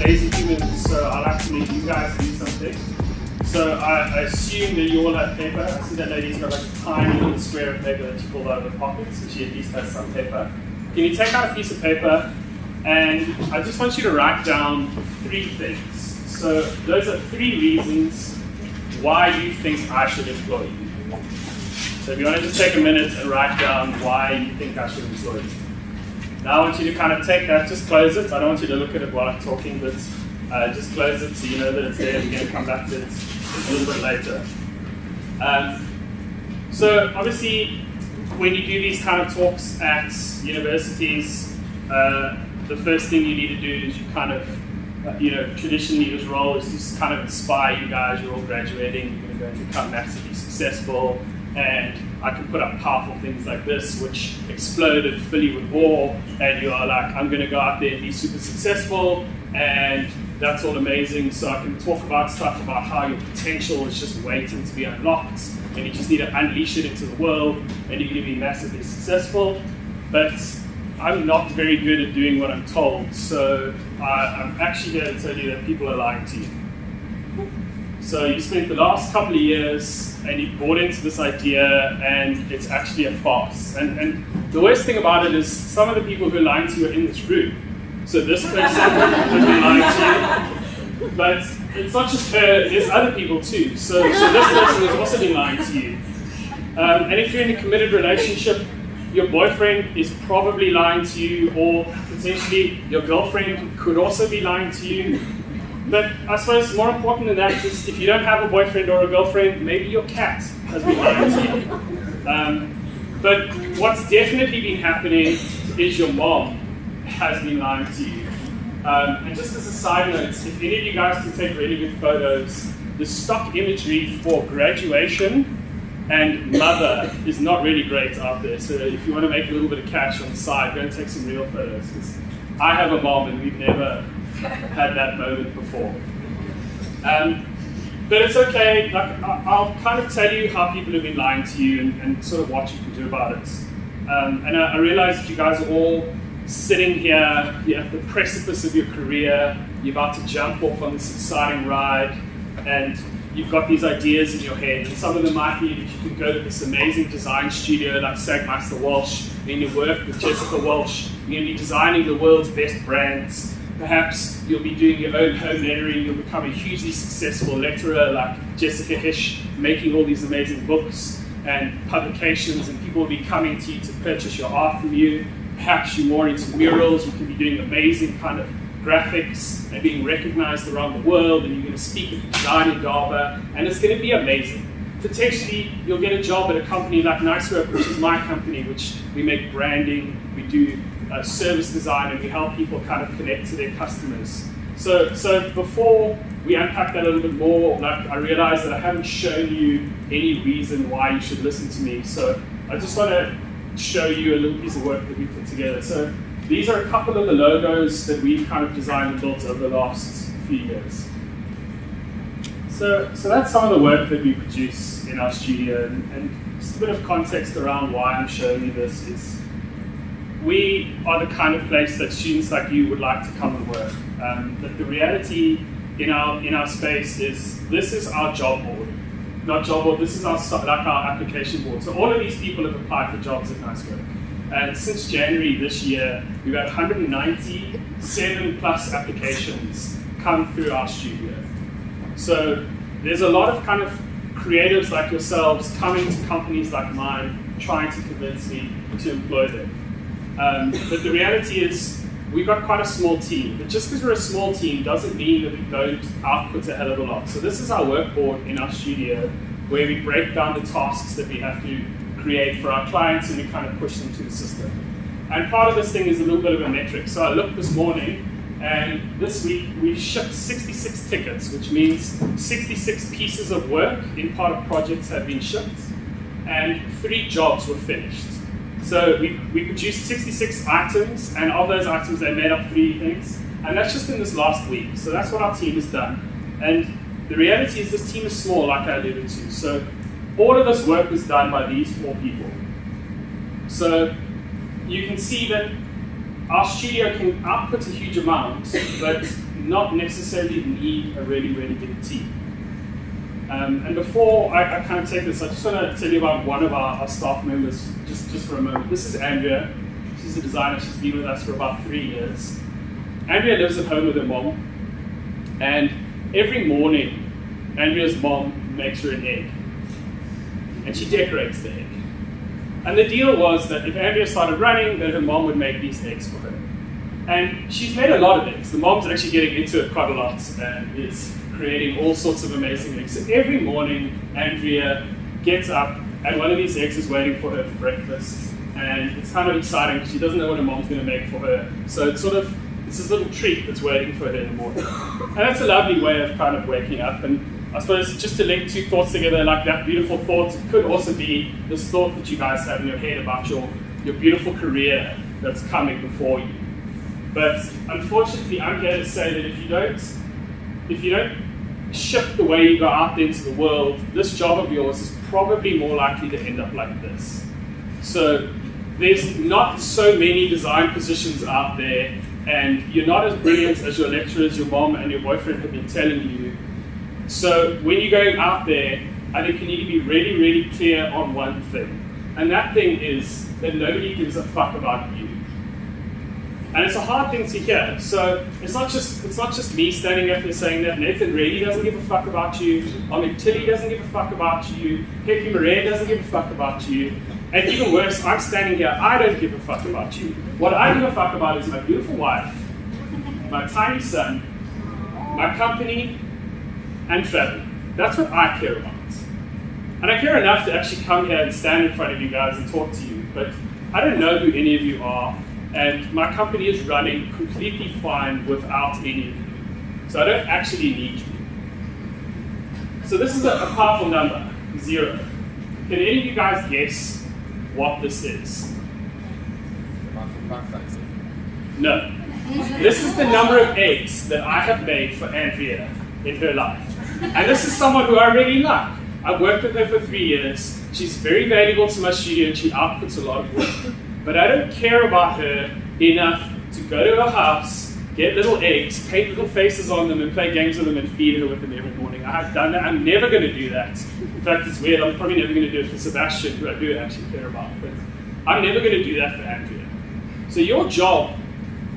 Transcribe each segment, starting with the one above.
lazy human, so I like to make you guys do something. So I assume that you all have paper. I see that lady's got like a tiny little square of paper that she pulled out of her pocket, so she at least has some paper. Can you take out a piece of paper, and I just want you to write down 3 things. So those are 3 reasons why you think I should employ you. So if you want to just take a minute and write down why you think I should employ you. Now I want you to kind of take that, just close it. I don't want you to look at it while I'm talking, but just close it so you know that it's there and you're going to come back to it a little bit later. So obviously, when you do these kind of talks at universities, the first thing you need to do is you kind of, traditionally this role is just kind of inspire you guys. You're all graduating, you're going to go and become massively successful, and I can put up powerful things like this, which exploded Philly with war, and you are like, I'm going to go out there and be super successful, and that's all amazing. So I can talk about stuff about how your potential is just waiting to be unlocked, and you just need to unleash it into the world, and you're going to be massively successful. But I'm not very good at doing what I'm told, so I'm actually here to tell you that people are lying to you. So you spent the last couple of years and you bought into this idea, and it's actually a farce. And the worst thing about it is some of the people who are lying to you are in this room. So this person has been lying to you, but it's not just her, there's other people too. So this person has also been lying to you. And if you're in a committed relationship, your boyfriend is probably lying to you, or potentially your girlfriend could also be lying to you. But I suppose more important than that is if you don't have a boyfriend or a girlfriend, maybe your cat has been lying to you. But what's definitely been happening is your mom has been lying to you. And just as a side note, if any of you guys can take really good photos, the stock imagery for graduation and mother is not really great out there. So if you want to make a little bit of cash on the side, go and take some real photos. Because I have a mom and we've never had that moment before. But it's okay. Like, I'll kind of tell you how people have been lying to you and sort of what you can do about it. And I realize that you guys are all sitting here, you're at the precipice of your career, you're about to jump off on this exciting ride, and you've got these ideas in your head, and some of them might be that you can go to this amazing design studio like Sagmeister Walsh, and you work with Jessica Walsh, you're going to be designing the world's best brands. Perhaps you'll be doing your own home lettering, you'll become a hugely successful letterer like Jessica Hish, making all these amazing books and publications, and people will be coming to you to purchase your art from you. Perhaps you're more into murals, you can be doing amazing kind of graphics and being recognized around the world, and you're going to speak at the Design Indaba, and it's going to be amazing. Potentially, you'll get a job at a company like Nicework, which is my company, which we make branding, we do service design, and we help people kind of connect to their customers. So before we unpack that a little bit more, like, I realized that I haven't shown you any reason why you should listen to me. So I just want to show you a little piece of work that we put together. So these are a couple of the logos that we've kind of designed and built over the last few years. So that's some of the work that we produce in our studio, and just a bit of context around why I'm showing you this is we are the kind of place that students like you would like to come and work. But the reality in our space is this is our job board. Not job board, this is our application board. So all of these people have applied for jobs at Nicework. And since January this year, we've had 197 plus applications come through our studio. So there's a lot of kind of creatives like yourselves coming to companies like mine, trying to convince me to employ them. But the reality is, we've got quite a small team. But just because we're a small team doesn't mean that we don't output a hell of a lot. So this is our work board in our studio, where we break down the tasks that we have to create for our clients, and we kind of push them to the system. And part of this thing is a little bit of a metric. So I looked this morning, and this week we shipped 66 tickets, which means 66 pieces of work in part of projects have been shipped, and 3 jobs were finished. So we produced 66 items, and of those items they made up 3 things, and that's just in this last week. So that's what our team has done. And the reality is this team is small, like I alluded to. So all of this work was done by these 4 people. So you can see that our studio can output a huge amount, but not necessarily need a really, really big team. And before I kind of take this, I just want to tell you about one of our staff members, just for a moment. This is Andrea. She's a designer. She's been with us for about 3 years. Andrea lives at home with her mom, and every morning, Andrea's mom makes her an egg, and she decorates the egg. And the deal was that if Andrea started running, then her mom would make these eggs for her. And she's made a lot of eggs. The mom's actually getting into it quite a lot and is creating all sorts of amazing eggs. So every morning, Andrea gets up and one of these eggs is waiting for her for breakfast. And it's kind of exciting because she doesn't know what her mom's going to make for her. So it's this little treat that's waiting for her in the morning. And that's a lovely way of kind of waking up. And I suppose just to link two thoughts together, like that beautiful thought, it could also be this thought that you guys have in your head about your beautiful career that's coming before you. But unfortunately, I'm here to say that if you don't shift the way you go out there into the world, this job of yours is probably more likely to end up like this. So there's not so many design positions out there, and you're not as brilliant as your lecturers, your mom, and your boyfriend have been telling you. So when you're going out there, I think you need to be really, really clear on one thing. And that thing is that nobody gives a fuck about you. And it's a hard thing to hear. So it's not just me standing up here saying that. Nathan really doesn't give a fuck about you. Amit Tilly doesn't give a fuck about you. Pepe Marais doesn't give a fuck about you. And even worse, I'm standing here, I don't give a fuck about you. What I give a fuck about is my beautiful wife, my tiny son, my company, and travel. That's what I care about. And I care enough to actually come here and stand in front of you guys and talk to you, but I don't know who any of you are, and my company is running completely fine without any of you. So I don't actually need you. So this is a powerful number, 0. Can any of you guys guess what this is? No. This is the number of eggs that I have made for Andrea in her life. And this is someone who I really like. I've worked with her for 3 years. She's very valuable to my studio and she outputs a lot of work. But I don't care about her enough to go to her house, get little eggs, paint little faces on them and play games with them and feed her with them every morning. I've done that. I'm never going to do that. In fact, it's weird. I'm probably never going to do it for Sebastian, who I do actually care about. But I'm never going to do that for Andrea. So your job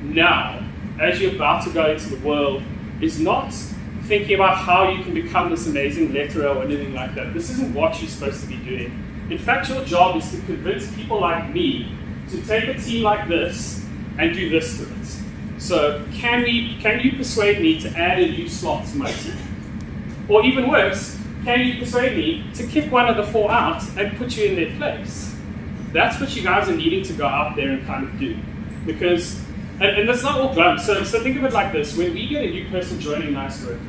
now, as you're about to go into the world, is not thinking about how you can become this amazing letterer or anything like that. This isn't what you're supposed to be doing. In fact, your job is to convince people like me to take a team like this and do this to it. So can you persuade me to add a new slot to my team? Or even worse, can you persuade me to kick one of the 4 out and put you in their place? That's what you guys are needing to go out there and kind of do. Because, and that's not all glum. So think of it like this. When we get a new person joining NiceWork,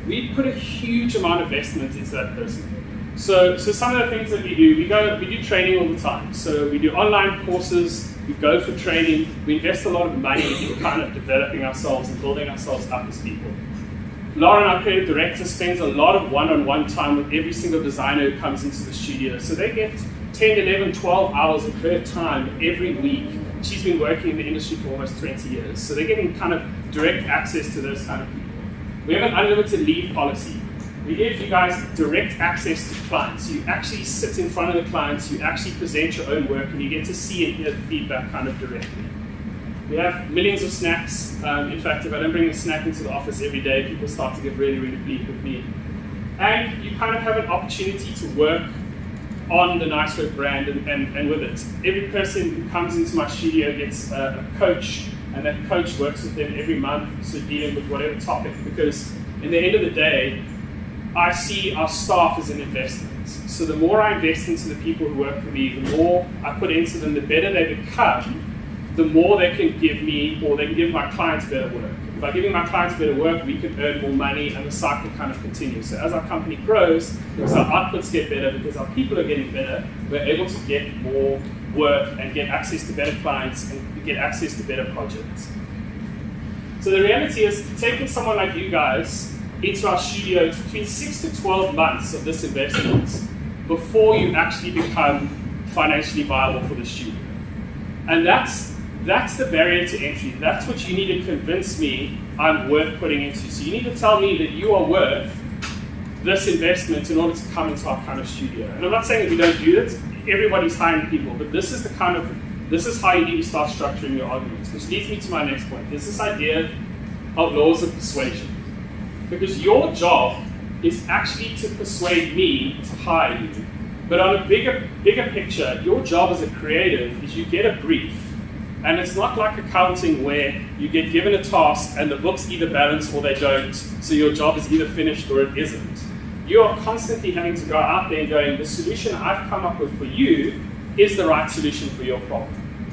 we put a huge amount of investment into that person. So some of the things that we do, we do training all the time. So we do online courses, we go for training, we invest a lot of money in kind of developing ourselves and building ourselves up as people. Lauren, our creative director, spends a lot of one-on-one time with every single designer who comes into the studio. So they get 10, 11, 12 hours of her time every week. She's been working in the industry for almost 20 years. So they're getting kind of direct access to those kind of people. We have an unlimited leave policy. We give you guys direct access to clients. You actually sit in front of the clients, you actually present your own work, and you get to see and hear the feedback kind of directly. We have millions of snacks. In fact, if I don't bring a snack into the office every day, people start to get really, really bleak with me. And you kind of have an opportunity to work on the NiceWork brand and with it. Every person who comes into my studio gets a coach, and that coach works with them every month, so dealing with whatever topic, because in the end of the day, I see our staff as an investment. So the more I invest into the people who work for me, the more I put into them, the better they become, the more they can give me, or they can give my clients better work. By giving my clients better work, we can earn more money, and the cycle kind of continues. So as our company grows, as our outputs get better, because our people are getting better, we're able to get more work and get access to better clients and get access to better projects. So the reality is, taking someone like you guys into our studio, it's between 6 to 12 months of this investment before you actually become financially viable for the studio. And that's That's the barrier to entry. That's what you need to convince me I'm worth putting into. So you need to tell me that you are worth this investment in order to come into our kind of studio. And I'm not saying that we don't do it. Everybody's hiring people, but this is how you need to start structuring your arguments, which leads me to my next point. There's this idea of laws of persuasion. Because your job is actually to persuade me to hire you. But on a bigger picture, your job as a creative is you get a brief. And it's not like accounting where you get given a task and the books either balance or they don't, so your job is either finished or it isn't. You are constantly having to go out there and going, the solution I've come up with for you is the right solution for your problem.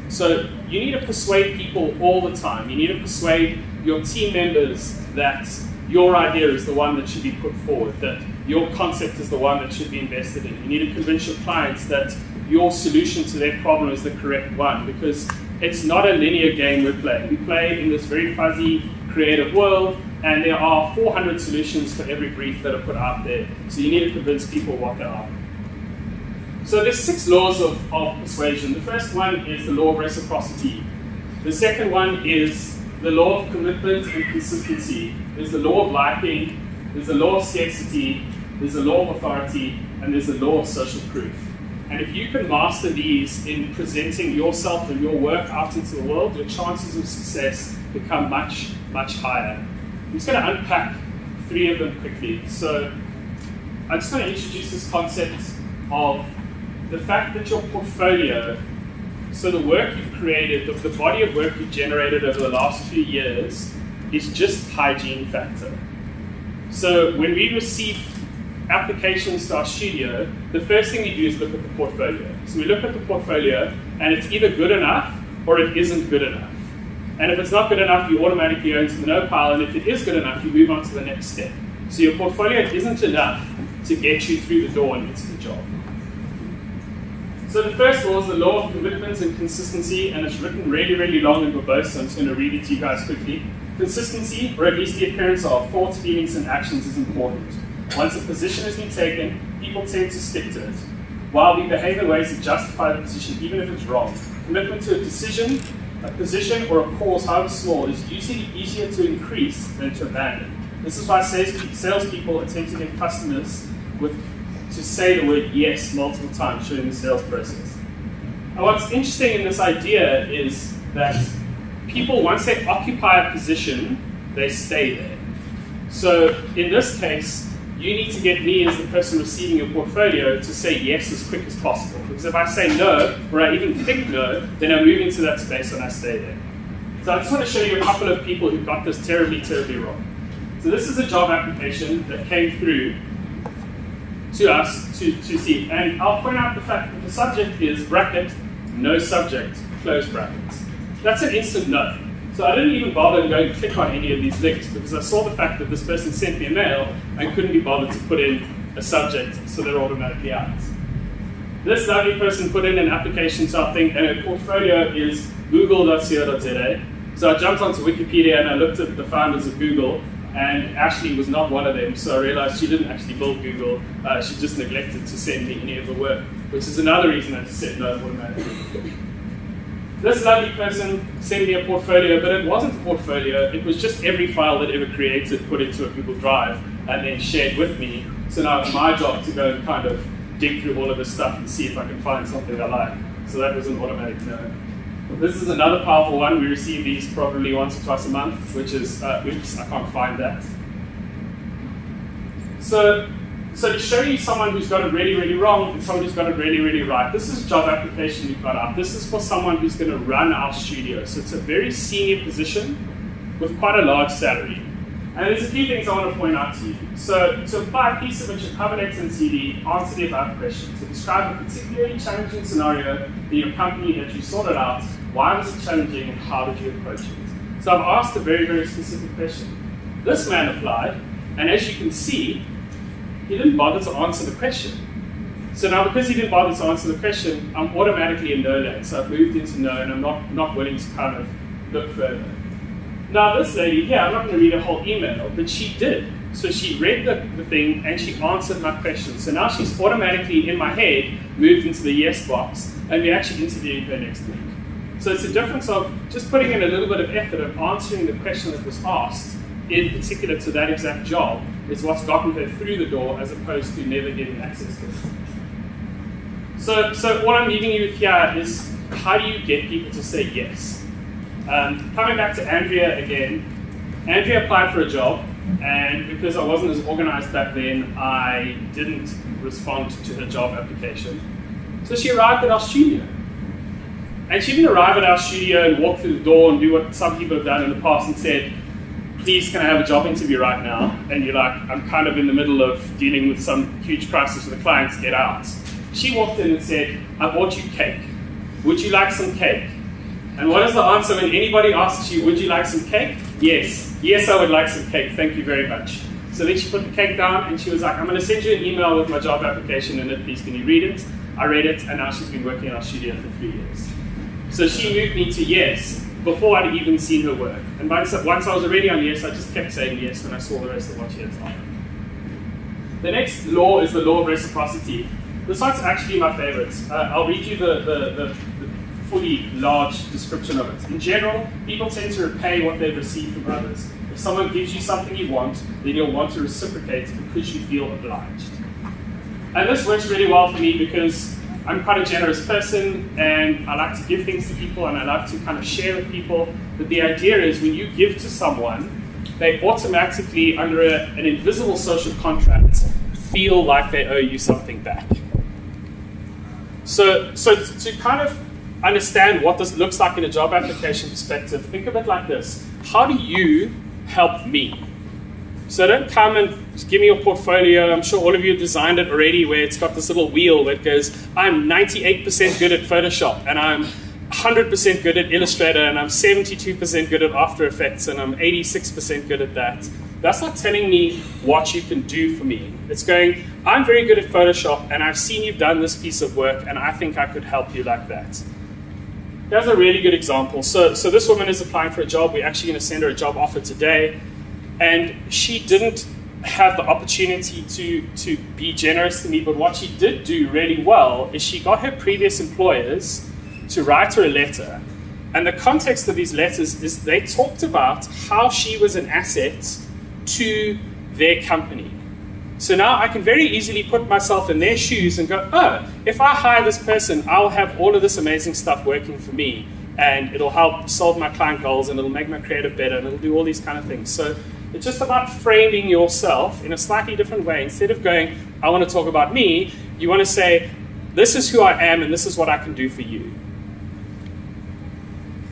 So you need to persuade people all the time. You need to persuade your team members that your idea is the one that should be put forward, that your concept is the one that should be invested in. You need to convince your clients that your solution to their problem is the correct one, because it's not a linear game we're playing. We play in this very fuzzy, creative world, and there are 400 solutions for every brief that are put out there. So you need to convince people what they are. So there's 6 laws of persuasion. The first one is the law of reciprocity. The second one is the law of commitment and consistency. There's the law of liking, there's the law of scarcity, there's the law of authority, and there's the law of social proof. And if you can master these in presenting yourself and your work out into the world, your chances of success become much, much higher. I'm just going to unpack 3 of them quickly. So I just want to introduce this concept of the fact that your portfolio, so the work you've created, the body of work you've generated over the last few years, is just hygiene factor. So when we receive applications to our studio, the first thing we do is look at the portfolio. So we look at the portfolio, and it's either good enough or it isn't good enough. And if it's not good enough, you automatically go into the no pile, and if it is good enough, you move on to the next step. So your portfolio isn't enough to get you through the door and into the job. So the first law is the law of commitment and consistency, and it's written really, really long and verbose, so I'm just going to read it to you guys quickly. Consistency, or at least the appearance of thoughts, feelings, and actions, is important. Once a position has been taken, people tend to stick to it, while we behave in ways that justify the position, even if it's wrong. Commitment to a decision, a position, or a cause, however small, is usually easier to increase than to abandon. This is why salespeople attempt to get customers to say the word yes multiple times during the sales process. And what's interesting in this idea is that people, once they occupy a position, they stay there. So in this case, you need to get me as the person receiving your portfolio to say yes as quick as possible. Because if I say no, or I even think no, then I move into that space and I stay there. So I just want to show you a couple of people who got this terribly, terribly wrong. So this is a job application that came through to us to see. And I'll point out the fact that the subject is bracket, no subject, close brackets. That's an instant no. So I didn't even bother to go and click on any of these links because I saw the fact that this person sent me a mail and couldn't be bothered to put in a subject, so they're automatically out. This lovely person put in an application to our thing, and her portfolio is google.co.za. So I jumped onto Wikipedia and I looked at the founders of Google, and Ashley was not one of them, so I realized she didn't actually build Google. She just neglected to send me any of the work, which is another reason I just said no automatically. This lovely person sent me a portfolio, but it wasn't a portfolio. It was just every file that ever created put into a Google Drive and then shared with me. So now it's my job to go and kind of dig through all of this stuff and see if I can find something I like. So that was an automatic no. This is another powerful one. We receive these probably once or twice a month, which is, oops, I can't find that. So to show you someone who's got it really, really wrong and someone who's got it really, really right, this is a job application we've got up. This is for someone who's going to run our studio. So it's a very senior position with quite a large salary. And there's a few things I want to point out to you. So to apply a piece of it, your cover letter and CV, answer the above questions. So describe a particularly challenging scenario in your company that you sorted out. Why was it challenging and how did you approach it? So I've asked a very, very specific question. This man applied, and as you can see, he didn't bother to answer the question. So now because he didn't bother to answer the question, I'm automatically in no land. So I've moved into no, and I'm not willing to kind of look further. Now this lady here, I'm not going to read a whole email, but she did. So she read the thing and she answered my question. So now she's automatically in my head moved into the yes box, and we're actually interviewing her next week. So it's a difference of just putting in a little bit of effort of answering the question that was asked, in particular to that exact job, is what's gotten her through the door as opposed to never getting access to it. So what I'm leaving you with here is, how do you get people to say yes? Coming back to Andrea again, Andrea applied for a job, and because I wasn't as organized back then, I didn't respond to her job application. So she arrived at our studio. And she didn't arrive at our studio and walk through the door and do what some people have done in the past and said, please, can I have a job interview right now? And you're like, I'm kind of in the middle of dealing with some huge crisis with the clients, get out. She walked in and said, I bought you cake. Would you like some cake? And what is the answer when anybody asks you, would you like some cake? Yes. Yes, I would like some cake. Thank you very much. So then she put the cake down and she was like, I'm going to send you an email with my job application in it. Please, can you read it? I read it, and now she's been working in our studio for 3 years. So she moved me to yes before I'd even seen her work. And once I was already on yes, I just kept saying yes when I saw the rest of what she had to offer. The next law is the law of reciprocity. This one's actually my favorite. I'll read you the fully large description of it. In general, people tend to repay what they've received from others. If someone gives you something you want, then you'll want to reciprocate because you feel obliged. And this works really well for me because I'm quite a generous person and I like to give things to people and I love to kind of share with people. But the idea is when you give to someone, they automatically, under an invisible social contract, feel like they owe you something back. So to kind of understand what this looks like in a job application perspective, think of it like this. How do you help me? So don't come and give me your portfolio. I'm sure all of you have designed it already where it's got this little wheel that goes, I'm 98% good at Photoshop and I'm 100% good at Illustrator and I'm 72% good at After Effects and I'm 86% good at that. That's not telling me what you can do for me. It's going, I'm very good at Photoshop and I've seen you've done this piece of work and I think I could help you like that. Here's a really good example. So this woman is applying for a job. We're actually going to send her a job offer today. And she didn't have the opportunity to be generous to me, but what she did do really well is she got her previous employers to write her a letter. And the context of these letters is they talked about how she was an asset to their company. So now I can very easily put myself in their shoes and go, oh, if I hire this person, I'll have all of this amazing stuff working for me. And it'll help solve my client goals and it'll make my creative better and it'll do all these kind of things. So it's just about framing yourself in a slightly different way. Instead of going, I want to talk about me, you want to say, this is who I am and this is what I can do for you.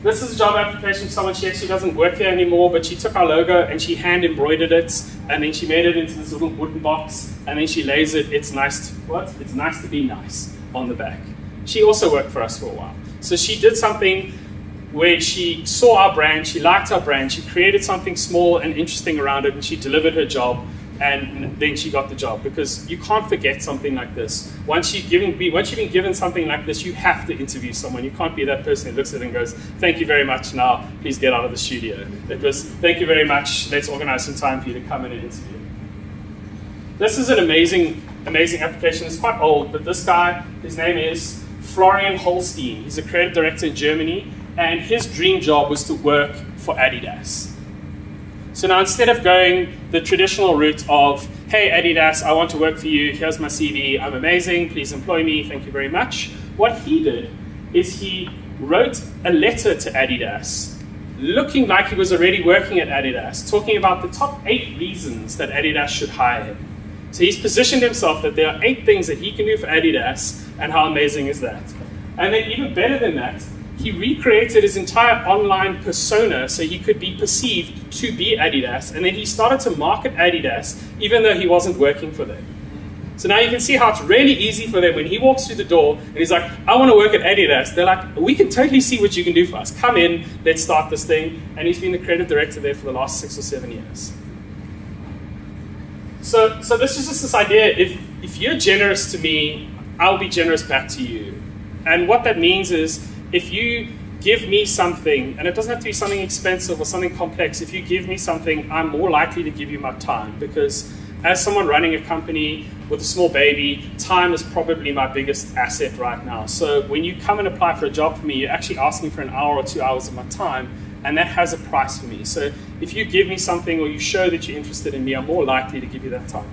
This is a job application for someone. She actually doesn't work there anymore, but she took our logo and she hand embroidered it and then she made it into this little wooden box and then she lays it, it's nice to be nice on the back. She also worked for us for a while. So she did something where she saw our brand, she liked our brand, she created something small and interesting around it, and she delivered her job, and then she got the job. Because you can't forget something like this. Once you've been given something like this, you have to interview someone. You can't be that person who looks at it and goes, thank you very much, now please get out of the studio. It was, thank you very much, let's organize some time for you to come in and interview. This is an amazing application. It's quite old, but this guy, his name is Florian Holstein. He's a creative director in Germany. And his dream job was to work for Adidas. So now instead of going the traditional route of, hey Adidas, I want to work for you, here's my CV, I'm amazing, please employ me, thank you very much. What he did is he wrote a letter to Adidas, looking like he was already working at Adidas, talking about the top 8 reasons that Adidas should hire him. So he's positioned himself that there are 8 things that he can do for Adidas, and how amazing is that? And then even better than that, he recreated his entire online persona so he could be perceived to be Adidas, and then he started to market Adidas even though he wasn't working for them. So now you can see how it's really easy for them when he walks through the door and he's like, I want to work at Adidas. They're like, we can totally see what you can do for us. Come in, let's start this thing. And he's been the creative director there for the last 6 or 7 years. So this is just this idea, if you're generous to me, I'll be generous back to you. And what that means is, if you give me something, and it doesn't have to be something expensive or something complex, if you give me something, I'm more likely to give you my time, because as someone running a company with a small baby, time is probably my biggest asset right now. So when you come and apply for a job for me, you're actually asking for an hour or 2 hours of my time, and that has a price for me. So if you give me something or you show that you're interested in me, I'm more likely to give you that time.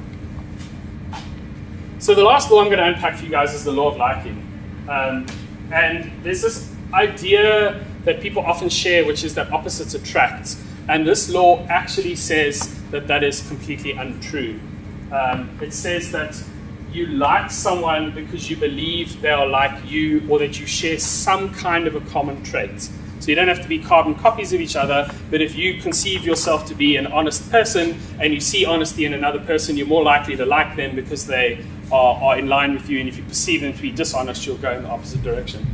So the last law I'm going to unpack for you guys is the law of liking. And there's this idea that people often share, which is that opposites attract. And this law actually says that that is completely untrue. It says that you like someone because you believe they are like you, or that you share some kind of a common trait. So you don't have to be carbon copies of each other, but if you conceive yourself to be an honest person and you see honesty in another person, you're more likely to like them because they are in line with you, and if you perceive them to be dishonest, you'll go in the opposite direction.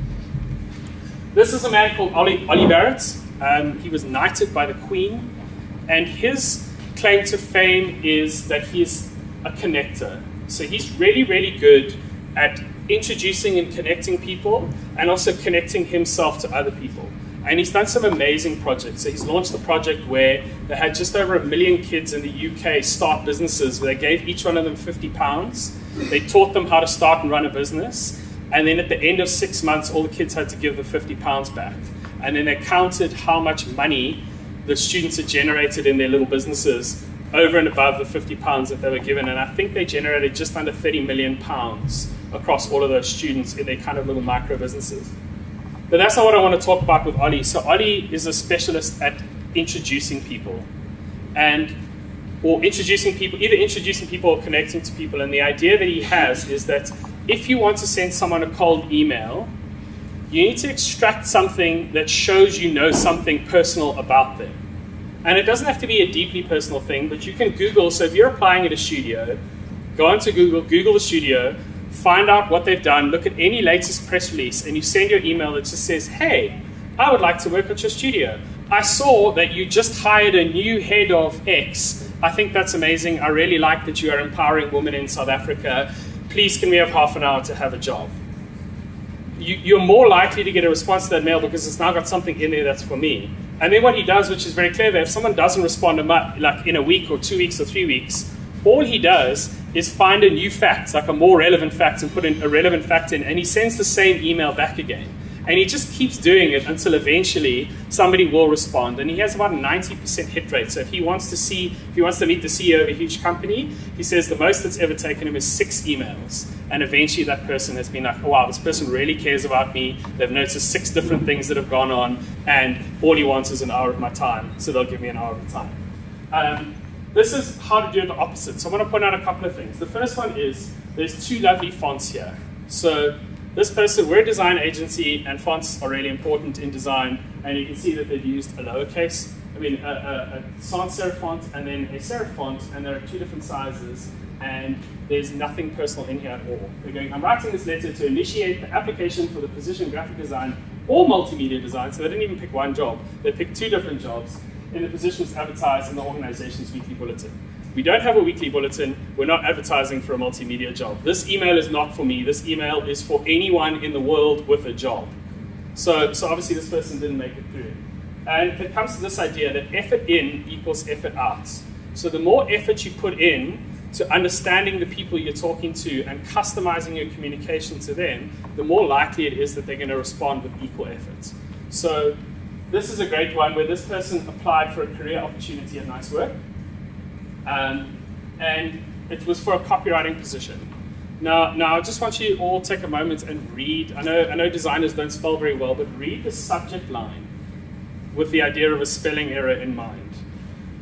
This is a man called Ollie Barrett. He was knighted by the Queen, and his claim to fame is that he's a connector. So he's really, really good at introducing and connecting people, and also connecting himself to other people. And he's done some amazing projects. So he's launched a project where they had just over 1 million kids in the UK start businesses, where they gave each one of them £50. They taught them how to start and run a business. And then at the end of 6 months, all the kids had to give the £50 back. And then they counted how much money the students had generated in their little businesses over and above the £50 that they were given. And I think they generated just under £30 million across all of those students in their kind of little micro businesses. But that's not what I want to talk about with Ollie. So Ollie is a specialist at introducing people, or introducing people, either introducing people or connecting to people. And the idea that he has is that if you want to send someone a cold email, you need to extract something that shows you know something personal about them. And it doesn't have to be a deeply personal thing, but you can Google. So if you're applying at a studio, go onto Google the studio, find out what they've done, look at any latest press release, and you send your email that just says, hey, I would like to work at your studio. I saw that you just hired a new head of X. I think that's amazing. I really like that you are empowering women in South Africa. Please, can we have half an hour to have a job? You're more likely to get a response to that mail because it's now got something in there that's for me. And then what he does, which is very clever, if someone doesn't respond like in a week or 2 weeks or 3 weeks, all he does is find a new fact, like a more relevant fact, and put a relevant fact in, and he sends the same email back again. And he just keeps doing it until eventually somebody will respond. And he has about a 90% hit rate. So if he wants to meet the CEO of a huge company, he says the most that's ever taken him is 6 emails. And eventually that person has been like, oh, wow, this person really cares about me. They've noticed 6 different things that have gone on, and all he wants is an hour of my time. So they'll give me an hour of the time. This is how to do the opposite. So I want to point out a couple of things. The first one is there's 2 lovely fonts here. So this person, we're a design agency, and fonts are really important in design. And you can see that they've used a sans serif font and then a serif font, and there are 2 different sizes. And there's nothing personal in here at all. They're going, I'm writing this letter to initiate the application for the position graphic design or multimedia design. So they didn't even pick one job. They picked 2 different jobs in the positions advertised in the organization's weekly bulletin. We don't have a weekly bulletin. We're not advertising for a multimedia job. This email is not for me. This email is for anyone in the world with a job. So obviously this person didn't make it through. And it comes to this idea that effort in equals effort out. So the more effort you put in to understanding the people you're talking to and customizing your communication to them, the more likely it is that they're going to respond with equal effort. So this is a great one where this person applied for a career opportunity at Nice Work. And it was for a copywriting position. Now I just want you all to take a moment and read. I know designers don't spell very well, but read the subject line with the idea of a spelling error in mind.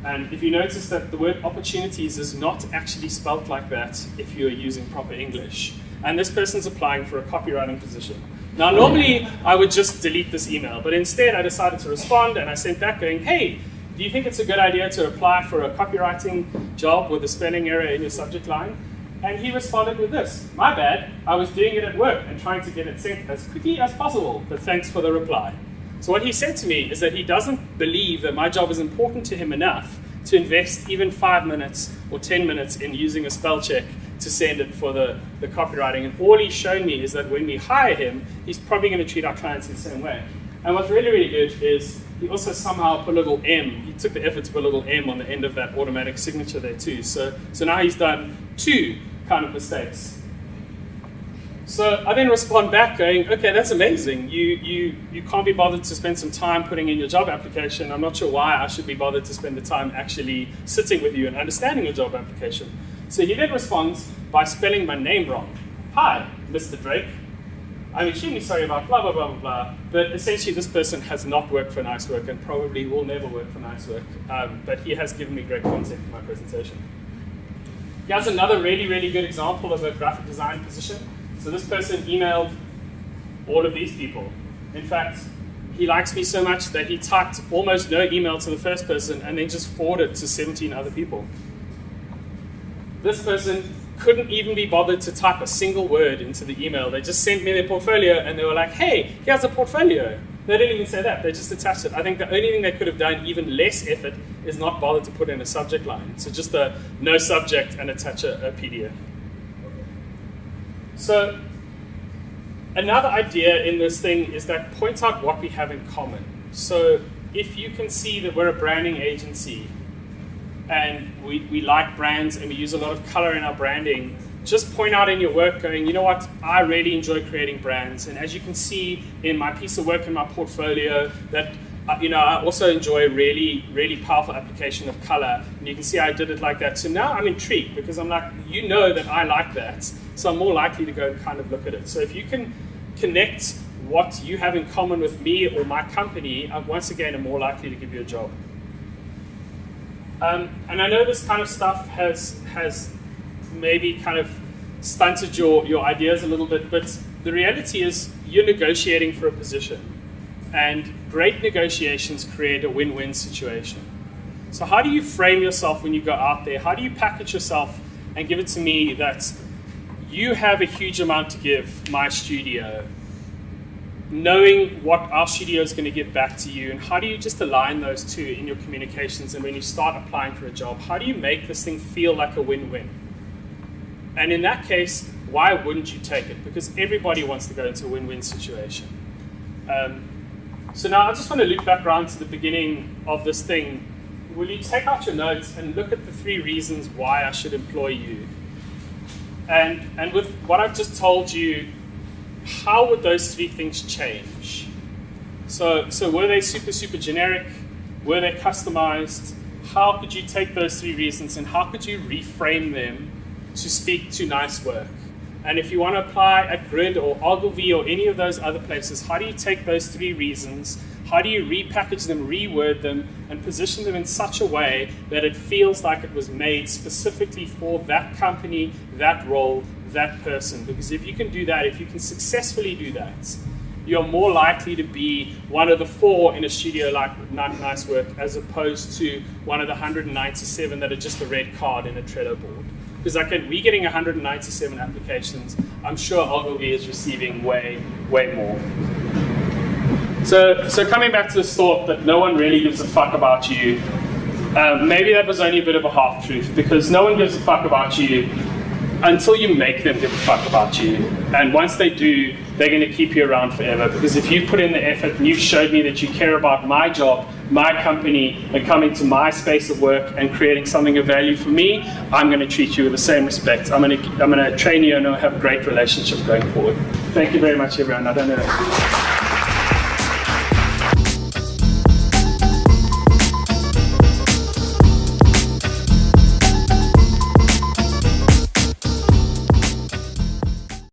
And if you notice that the word opportunities is not actually spelt like that if you're using proper English. And this person's applying for a copywriting position. Now, normally I would just delete this email, but instead I decided to respond, and I sent back going, hey, do you think it's a good idea to apply for a copywriting job with a spelling error in your subject line? And he responded with this: my bad, I was doing it at work and trying to get it sent as quickly as possible, but thanks for the reply. So what he said to me is that he doesn't believe that my job is important to him enough to invest even 5 minutes or 10 minutes in using a spell check to send it for the copywriting. And all he's shown me is that when we hire him, he's probably going to treat our clients in the same way. And what's really, really good is he also somehow put a little M. He took the effort to put a little M on the end of that automatic signature there too. So now he's done 2 kind of mistakes. So I then respond back going, okay, that's amazing. You can't be bothered to spend some time putting in your job application. I'm not sure why I should be bothered to spend the time actually sitting with you and understanding your job application. So he then responds by spelling my name wrong. Hi, Mr. Drake. I'm extremely sorry about blah, blah, blah, blah, blah. But essentially this person has not worked for Nice Work and probably will never work for Nice Work. But he has given me great content for my presentation. Here's another really, really good example of a graphic design position. So this person emailed all of these people. In fact, he likes me so much that he typed almost no email to the first person and then just forwarded to 17 other people. This person couldn't even be bothered to type a single word into the email. They just sent me their portfolio and they were like, hey, here's a portfolio. They didn't even say that, they just attached it. I think the only thing they could have done, even less effort, is not bother to put in a subject line. So just a no subject and attach a PDF. So another idea in this thing is that point out what we have in common. So if you can see that we're a branding agency and we like brands and we use a lot of color in our branding, just point out in your work going, you know what, I really enjoy creating brands. And as you can see in my piece of work in my portfolio, that I also enjoy really, really powerful application of color. And you can see I did it like that. So now I'm intrigued because I'm like, you know that I like that. So I'm more likely to go and kind of look at it. So if you can connect what you have in common with me or my company, once again, I'm more likely to give you a job. And I know this kind of stuff has maybe kind of stunted your ideas a little bit, but the reality is you're negotiating for a position. And great negotiations create a win-win situation. So how do you frame yourself when you go out there? How do you package yourself and give it to me that you have a huge amount to give my studio, knowing what our studio is going to give back to you, and how do you just align those two in your communications? And when you start applying for a job, how do you make this thing feel like a win-win? And in that case, why wouldn't you take it? Because everybody wants to go into a win-win situation. So now I just want to loop back around to the beginning of this thing. Will you take out your notes and look at the 3 reasons why I should employ you? And with what I've just told you, how would those 3 things change? So were they super, super generic? Were they customized? How could you take those 3 reasons and how could you reframe them to speak to Nice Work? And if you want to apply at Grid or Ogilvy or any of those other places, how do you take those 3 reasons? How do you repackage them, reword them, and position them in such a way that it feels like it was made specifically for that company, that role, that person? Because if you can do that, if you can successfully do that, you're more likely to be one of the 4 in a studio like Nice Work as opposed to one of the 197 that are just a red card in a Trello board. Because we're getting 197 applications. I'm sure Ogilvy is receiving way, way more. So coming back to this thought that no one really gives a fuck about you, maybe that was only a bit of a half-truth, because no one gives a fuck about you until you make them give a fuck about you. And once they do, they're going to keep you around forever. Because if you've put in the effort and you've showed me that you care about my job, my company, and coming to my space of work and creating something of value for me, I'm going to treat you with the same respect. I'm going to train you and have a great relationship going forward. Thank you very much, everyone. I don't know.